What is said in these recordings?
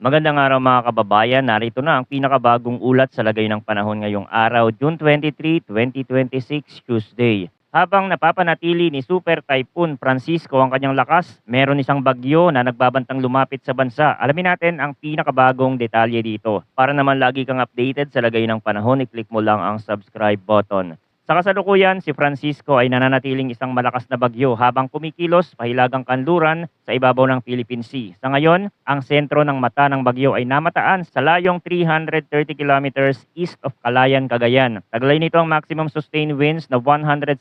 Magandang araw mga kababayan, narito na ang pinakabagong ulat sa lagay ng panahon ngayong araw, June 23, 2026, Tuesday. Habang napapanatili ni Super Typhoon Francisco ang kanyang lakas, meron isang bagyo na nagbabantang lumapit sa bansa. Alamin natin ang pinakabagong detalye dito. Para naman lagi kang updated sa lagay ng panahon, i-click mo lang ang subscribe button. Sa kasalukuyan, si Francisco ay nananatiling isang malakas na bagyo habang kumikilos pahilagang kanluran sa ibabaw ng Philippine Sea. Sa ngayon, ang sentro ng mata ng bagyo ay namataan sa layong 330 kilometers east of Calayan, Cagayan. Taglay nito ang maximum sustained winds na 175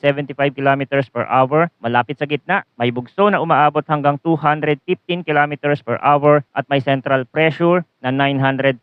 kilometers per hour. Malapit sa gitna, may bugso na umaabot hanggang 215 kilometers per hour at may central pressure na 940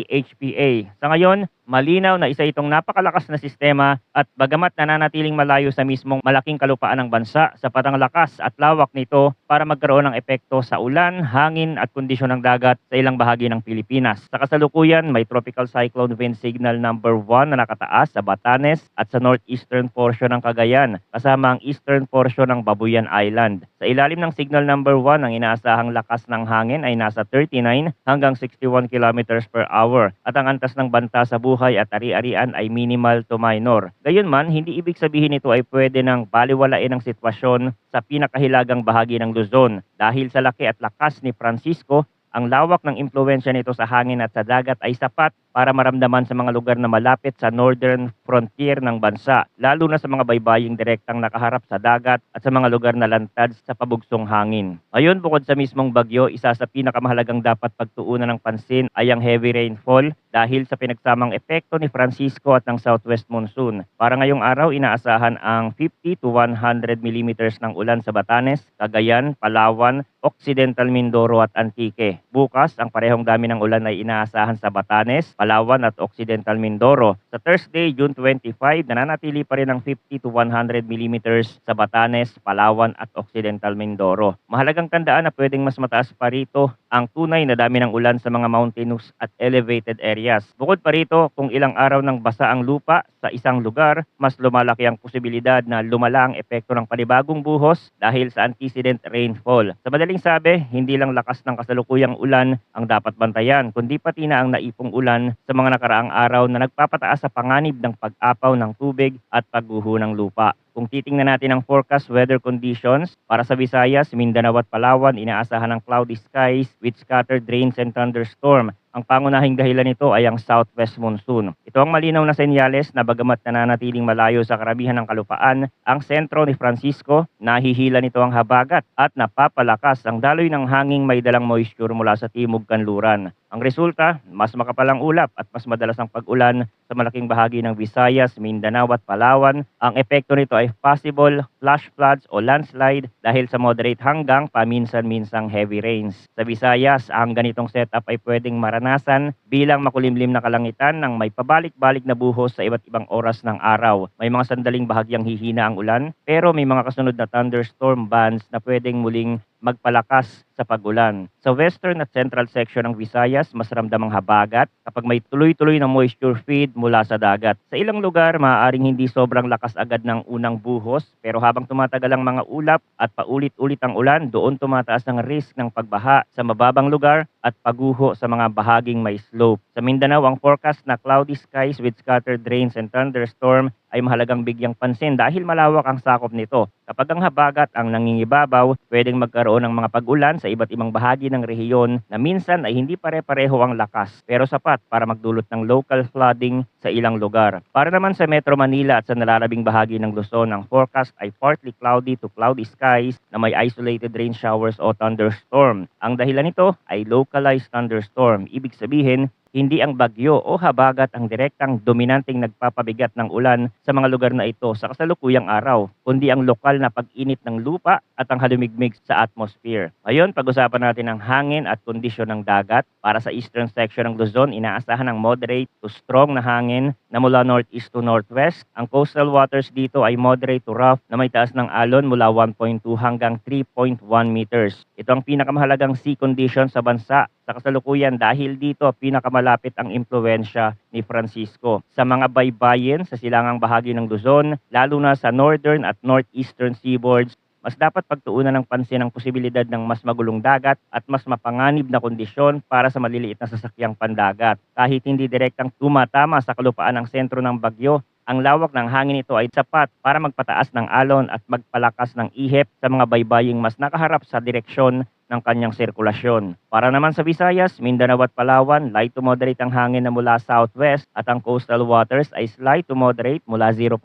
HPA. Sa ngayon, malinaw na isa itong napakalakas na sistema at bagamat nananatiling malayo sa mismong malaking kalupaan ng bansa, sapat ang lakas at lawak nito para magkaroon ng epekto sa ulan, hangin at kondisyon ng dagat sa ilang bahagi ng Pilipinas. Sa kasalukuyan, may tropical cyclone wind signal number 1 na nakataas sa Batanes at sa northeastern portion ng Cagayan, kasama ang eastern portion ng Babuyan Island. Sa ilalim ng signal number 1, ang inaasahang lakas ng hangin ay nasa 39 hanggang 61 kilometers per hour at ang antas ng banta sa buhay at ari-arian ay minimal to minor. Gayunman, hindi ibig sabihin ito ay pwede nang baliwalain ang sitwasyon sa pinakahilagang bahagi ng Luzon. Dahil sa laki at lakas ni Francisco, ang lawak ng impluensya nito sa hangin at sa dagat ay sapat para maramdaman sa mga lugar na malapit sa northern frontier ng bansa, lalo na sa mga baybaying direktang nakaharap sa dagat at sa mga lugar na lantad sa pabugsong hangin. Ayon, bukod sa mismong bagyo, isa sa pinakamahalagang dapat pagtuunan ng pansin ay ang heavy rainfall dahil sa pinagsamang epekto ni Francisco at ng southwest monsoon. Para ngayong araw, inaasahan ang 50 to 100 millimeters ng ulan sa Batanes, Cagayan, Palawan, Occidental Mindoro at Antique. Bukas, ang parehong dami ng ulan ay inaasahan sa Batanes, Palawan at Occidental Mindoro. Sa Thursday, June 25, nananatili pa rin ang 50 to 100 millimeters sa Batanes, Palawan at Occidental Mindoro. Mahalagang tandaan na pwedeng mas mataas pa rito ang tunay na dami ng ulan sa mga mountainous at elevated areas. Bukod pa rito, kung ilang araw ng basa ang lupa sa isang lugar, mas lumalaki ang posibilidad na lumala ang epekto ng panibagong buhos dahil sa antecedent rainfall. Sa madaling sabi, hindi lang lakas ng kasalukuyang ulan ang dapat bantayan, kundi pati na ang naipong ulan sa mga nakaraang araw na nagpapataas sa panganib ng pag-apaw ng tubig at pagguho ng lupa. Kung titingnan natin ang forecast weather conditions para sa Visayas, Mindanao at Palawan, inaasahan ng cloudy skies with scattered rains and thunderstorm. Ang pangunahing dahilan nito ay ang southwest monsoon. Ito ang malinaw na senyales na bagamat nananatiling malayo sa karamihan ng kalupaan, ang sentro ni Francisco, nahihila nito ang habagat at napapalakas ang daloy ng hanging may dalang moisture mula sa timog kanluran. Ang resulta, mas makapalang ulap at mas madalas ang pag-ulan sa malaking bahagi ng Visayas, Mindanao at Palawan. Ang epekto nito ay possible flash floods o landslide dahil sa moderate hanggang paminsan-minsang heavy rains. Sa Visayas, ang ganitong setup ay pwedeng maranasan bilang makulimlim na kalangitan ng may pabalik-balik na buhos sa iba't ibang oras ng araw. May mga sandaling bahagyang hihina ang ulan, pero may mga kasunod na thunderstorm bands na pwedeng muling magpalakas sa pag-ulan. Sa western at central section ng Visayas, mas ramdam ang habagat kapag may tuloy-tuloy na moisture feed mula sa dagat. Sa ilang lugar, maaaring hindi sobrang lakas agad ng unang buhos, pero habang tumatagal ang mga ulap at paulit-ulit ang ulan, doon tumataas ang risk ng pagbaha sa mababang lugar at pagguho sa mga bahaging may slope. Sa Mindanao, ang forecast na cloudy skies with scattered rains and thunderstorm ay mahalagang bigyang pansin dahil malawak ang sakop nito. Kapag ang habagat ang nangingibabaw, pwedeng magkaroon ng mga pag-ulan sa iba't ibang bahagi ng rehiyon na minsan ay hindi pare-pareho ang lakas pero sapat para magdulot ng local flooding sa ilang lugar. Para naman sa Metro Manila at sa nalalabing bahagi ng Luzon, ang forecast ay partly cloudy to cloudy skies na may isolated rain showers o thunderstorm. Ang dahilan nito ay localized thunderstorm. Ibig sabihin, hindi ang bagyo o habagat ang direktang dominanteng nagpapabigat ng ulan sa mga lugar na ito sa kasalukuyang araw, kundi ang lokal na pag-init ng lupa at ang halumigmig sa atmosphere. Ngayon, pag-usapan natin ang hangin at kondisyon ng dagat. Para sa eastern section ng Luzon, inaasahan ng moderate to strong na hangin na mula northeast to northwest. Ang coastal waters dito ay moderate to rough na may taas ng alon mula 1.2 hanggang 3.1 meters. Ito ang pinakamahalagang sea condition sa bansa sa kasalukuyan dahil dito pinakamalapit ang impluensya ni Francisco sa mga baybayin sa silangang bahagi ng Luzon, lalo na sa northern at northeastern seaboards. mas dapat pagtuunan ng pansin ang posibilidad ng mas magulong dagat at mas mapanganib na kondisyon para sa maliliit na sasakyang pandagat. Kahit hindi direktang tumatama sa kalupaan ng sentro ng bagyo, ang lawak ng hangin nito ay sapat para magpataas ng alon at magpalakas ng ihip sa mga baybaying mas nakaharap sa direksyon ng kanyang sirkulasyon. Para naman sa Visayas, Mindanao at Palawan, light to moderate ang hangin na mula southwest at ang coastal waters ay slight to moderate mula 0.6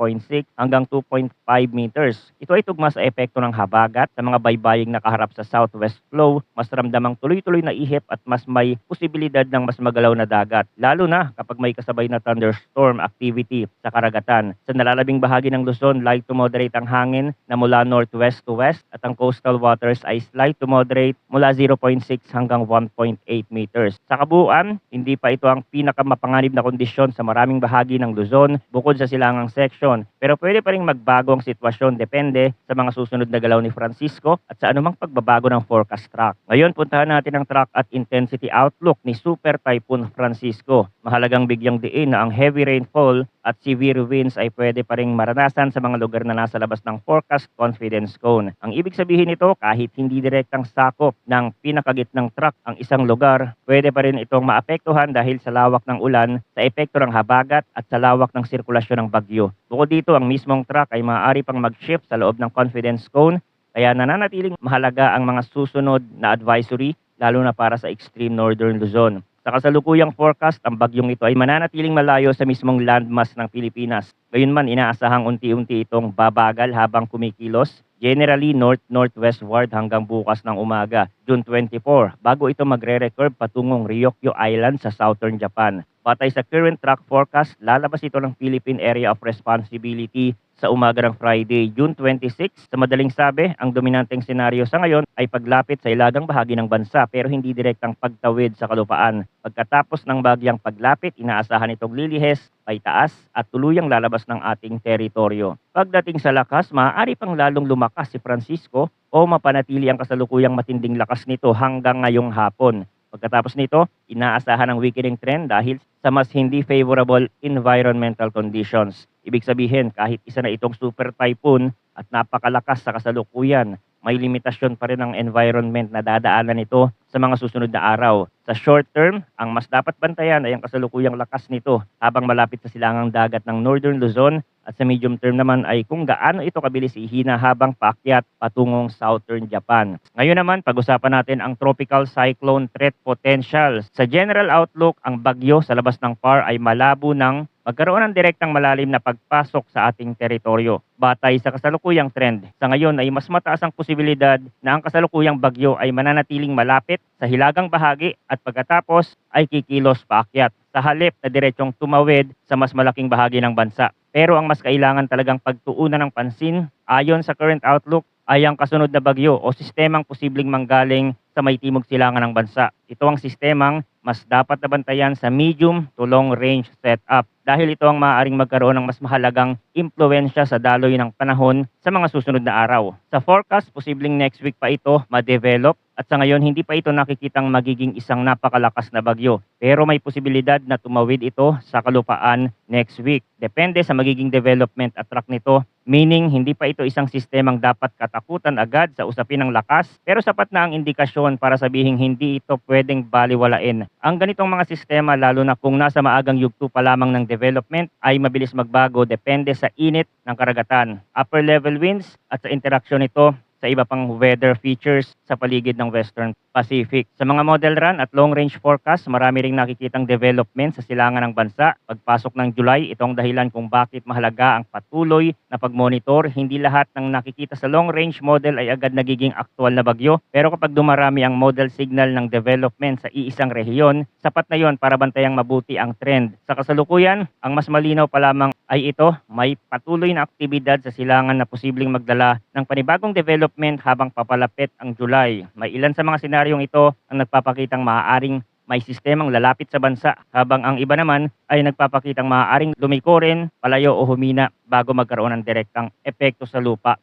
hanggang 2.5 meters. Ito ay tugma sa epekto ng habagat sa mga baybaying nakaharap sa southwest flow, mas ramdamang tuloy-tuloy na ihip at mas may posibilidad ng mas magalaw na dagat, lalo na kapag may kasabay na thunderstorm activity sa karagatan. Sa nalalabing bahagi ng Luzon, light to moderate ang hangin na mula northwest to west at ang coastal waters ay slight to moderate mula 0.6 hanggang 1.8 meters. Sa kabuuan, hindi pa ito ang pinakamapanganib na kondisyon sa maraming bahagi ng Luzon bukod sa silangang section, pero pwede pa rin magbago ang sitwasyon depende sa mga susunod na galaw ni Francisco at sa anumang pagbabago ng forecast track. Ngayon, puntahan natin ang track at intensity outlook ni Super Typhoon Francisco. Mahalagang bigyang diin na ang heavy rainfall at severe winds ay pwede pa ring maranasan sa mga lugar na nasa labas ng forecast confidence cone. Ang ibig sabihin nito, kahit hindi direktang sakop ng pinakagitnang track ang isang lugar, pwede pa rin itong maapektuhan dahil sa lawak ng ulan, sa epekto ng habagat at sa lawak ng sirkulasyon ng bagyo. Bukod dito, ang mismong track ay maaari pang mag-shift sa loob ng confidence cone, kaya nananatiling mahalaga ang mga susunod na advisory, lalo na para sa extreme northern Luzon. Sa kasalukuyang forecast, ang bagyong ito ay mananatiling malayo sa mismong landmass ng Pilipinas. Gayunman, inaasahang unti-unti itong babagal habang kumikilos, generally north-northwestward hanggang bukas ng umaga, June 24, bago ito magre-recurve patungong Ryukyu Island sa southern Japan. Batay sa current track forecast, lalabas ito ng Philippine Area of Responsibility sa umaga ng Friday, June 26. Sa madaling sabi, ang dominanteng senaryo sa ngayon ay paglapit sa ilagang bahagi ng bansa pero hindi direktang pagtawid sa kalupaan. Pagkatapos ng bagyang paglapit, inaasahan itong lilihes, paitaas at tuluyang lalabas ng ating teritoryo. Pagdating sa lakas, maaari pang lalong lumakas si Francisco o mapanatili ang kasalukuyang matinding lakas nito hanggang ngayong hapon. Pagkatapos nito, inaasahan ang weakening trend dahil sa mas hindi favorable environmental conditions. Ibig sabihin, kahit isa na itong super typhoon at napakalakas sa kasalukuyan, may limitasyon pa rin ang environment na dadaanan nito sa mga susunod na araw. Sa short term, ang mas dapat bantayan ay ang kasalukuyang lakas nito habang malapit sa silangang dagat ng Northern Luzon, at sa medium term naman ay kung gaano ito kabilis ihina habang paakyat patungong Southern Japan. Ngayon naman, pag-usapan natin ang tropical cyclone threat potential. Sa general outlook, ang bagyo sa labas ng PAR ay malabo ng magkaroon ng direktang malalim na pagpasok sa ating teritoryo. Batay sa kasalukuyang trend, sa ngayon ay mas mataas ang posibilidad na ang kasalukuyang bagyo ay mananatiling malapit sa hilagang bahagi at pagkatapos ay kikilos paakyat sa halip na diretsong tumawid sa mas malaking bahagi ng bansa. Pero ang mas kailangan talagang pagtuunan ng pansin ayon sa current outlook ay ang kasunod na bagyo o sistemang posibleng manggaling sa may timog silangan ng bansa. Ito ang sistemang mas dapat nabantayan sa medium to long range setup dahil ito ang maaaring magkaroon ng mas mahalagang impluensya sa daloy ng panahon sa mga susunod na araw. Sa forecast, posibleng next week pa ito ma-develop at sa ngayon hindi pa ito nakikitang magiging isang napakalakas na bagyo. Pero may posibilidad na tumawid ito sa kalupaan next week. Depende sa magiging development at track nito, meaning hindi pa ito isang sistemang dapat katakutan agad sa usapin ng lakas, pero sapat na ang indikasyon para sabihing hindi ito pwedeng baliwalain. Ang ganitong mga sistema, lalo na kung nasa maagang yugto pa lamang ng development, ay mabilis magbago depende sa init ng karagatan, upper level winds at sa interaksyon nito sa iba pang weather features sa paligid ng Western Pacific. Sa mga model run at long range forecast, marami ring nakikitang development sa silangan ng bansa. Pagpasok ng July, itong dahilan kung bakit mahalaga ang patuloy na pagmonitor. Hindi lahat ng nakikita sa long range model ay agad nagiging aktual na bagyo. Pero kapag dumarami ang model signal ng development sa iisang rehiyon, sapat na yon para bantayang mabuti ang trend. Sa kasalukuyan, ang mas malinaw pa lamang ay ito, may patuloy na aktibidad sa silangan na posibleng magdala ng panibagong development habang papalapit ang July. May ilan sa mga senaryong ito ang nagpapakitang maaaring may sistemang lalapit sa bansa habang ang iba naman ay nagpapakitang maaaring lumiko rin, palayo o humina bago magkaroon ng direktang epekto sa lupa.